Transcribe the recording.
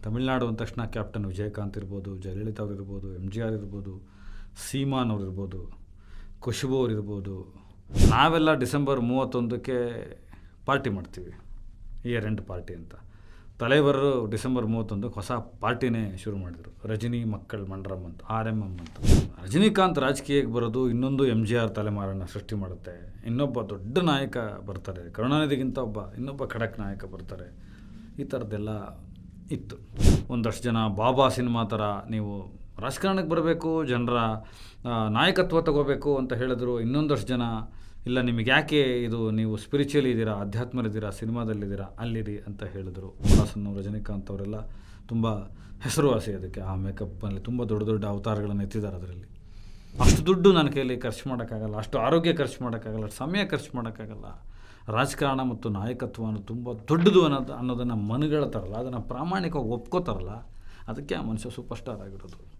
ತಮಿಳ್ನಾಡು ಅಂದ ತಕ್ಷಣ ಕ್ಯಾಪ್ಟನ್ ವಿಜಯಕಾಂತ್ ಇರ್ಬೋದು, ಜಯಲಲಿತಾ ಅವ್ರು ಇರ್ಬೋದು, MGR ಇರ್ಬೋದು, ಸೀಮಾನ್ ಅವ್ರು ಇರ್ಬೋದು, ಖುಷ್ಬು ಅವ್ರು ಇರ್ಬೋದು. ನಾವೆಲ್ಲ ಡಿಸೆಂಬರ್ 31ಕ್ಕೆ ಪಾರ್ಟಿ ಮಾಡ್ತೀವಿ, ಇಯರ್ ಎಂಡ್ ಪಾರ್ಟಿ ಅಂತ. ತಲೆವರು ಡಿಸೆಂಬರ್ 31ಕ್ಕೆ ಹೊಸ ಪಾರ್ಟಿನೇ ಶುರು ಮಾಡಿದರು, ರಜನಿ ಮಕ್ಕಳ ಮಂಡರಂ ಅಂತ, RMM ಅಂತ. ರಜನಿಕಾಂತ್ ರಾಜಕೀಯಕ್ಕೆ ಬರೋದು ಇನ್ನೊಂದು MGR ತಲೆಮಾರನ್ನು ಸೃಷ್ಟಿ ಮಾಡುತ್ತೆ. ಇನ್ನೊಬ್ಬ ದೊಡ್ಡ ನಾಯಕ ಬರ್ತಾರೆ, ಕರುಣಾನಿಧಿಗಿಂತ ಇನ್ನೊಬ್ಬ ಖಡಕ್ ನಾಯಕ ಬರ್ತಾರೆ. ಈ ಥರದ್ದೆಲ್ಲ ಇತ್ತು. ಒಂದಷ್ಟು ಜನ ಬಾಬಾ ಸಿನಿಮಾ ಥರ ನೀವು ರಾಜಕಾರಣಕ್ಕೆ ಬರಬೇಕು, ಜನರ ನಾಯಕತ್ವ ತಗೋಬೇಕು ಅಂತ ಹೇಳಿದ್ರು. ಇನ್ನೊಂದಷ್ಟು ಜನ ಇಲ್ಲ, ನಿಮಗೆ ಯಾಕೆ ಇದು, ನೀವು ಸ್ಪಿರಿಚುವಲಿ ಇದ್ದೀರಾ, ಅಧ್ಯಾತ್ಮದಲ್ಲಿದ್ದೀರಾ, ಸಿನಿಮಾದಲ್ಲಿದ್ದೀರಾ, ಅಲ್ಲಿರಿ ಅಂತ ಹೇಳಿದ್ರು. ಕಮಲಾಸನ್, ರಜನಿಕಾಂತ್ ಅವರೆಲ್ಲ ತುಂಬ ಹೆಸರುವಾಸಿ ಅದಕ್ಕೆ. ಆ ಮೇಕಪ್ಪಲ್ಲಿ ತುಂಬ ದೊಡ್ಡ ದೊಡ್ಡ ಅವತಾರಗಳನ್ನು ಎತ್ತಿದ್ದಾರೆ. ಅದರಲ್ಲಿ ಅಷ್ಟು ದುಡ್ಡು ನನ್ನ ಕೈಯಲ್ಲಿ ಖರ್ಚು ಮಾಡೋಕ್ಕಾಗಲ್ಲ, ಅಷ್ಟು ಆರೋಗ್ಯ ಖರ್ಚು ಮಾಡೋಕ್ಕಾಗಲ್ಲ, ಅಷ್ಟು ಸಮಯ ಖರ್ಚು ಮಾಡೋಕ್ಕಾಗಲ್ಲ. ರಾಜಕಾರಣ ಮತ್ತು ನಾಯಕತ್ವ ಅನ್ನೋದು ತುಂಬ ದೊಡ್ಡದು ಅನ್ನೋದನ್ನು ಮನಗಳ್ತಾರಲ್ಲ, ಅದನ್ನು ಪ್ರಾಮಾಣಿಕವಾಗಿ ಒಪ್ಕೋತಾರಲ್ಲ, ಅದಕ್ಕೆ ಆ ಮನುಷ್ಯ ಸೂಪರ್ ಸ್ಟಾರ್ ಆಗಿರೋದು.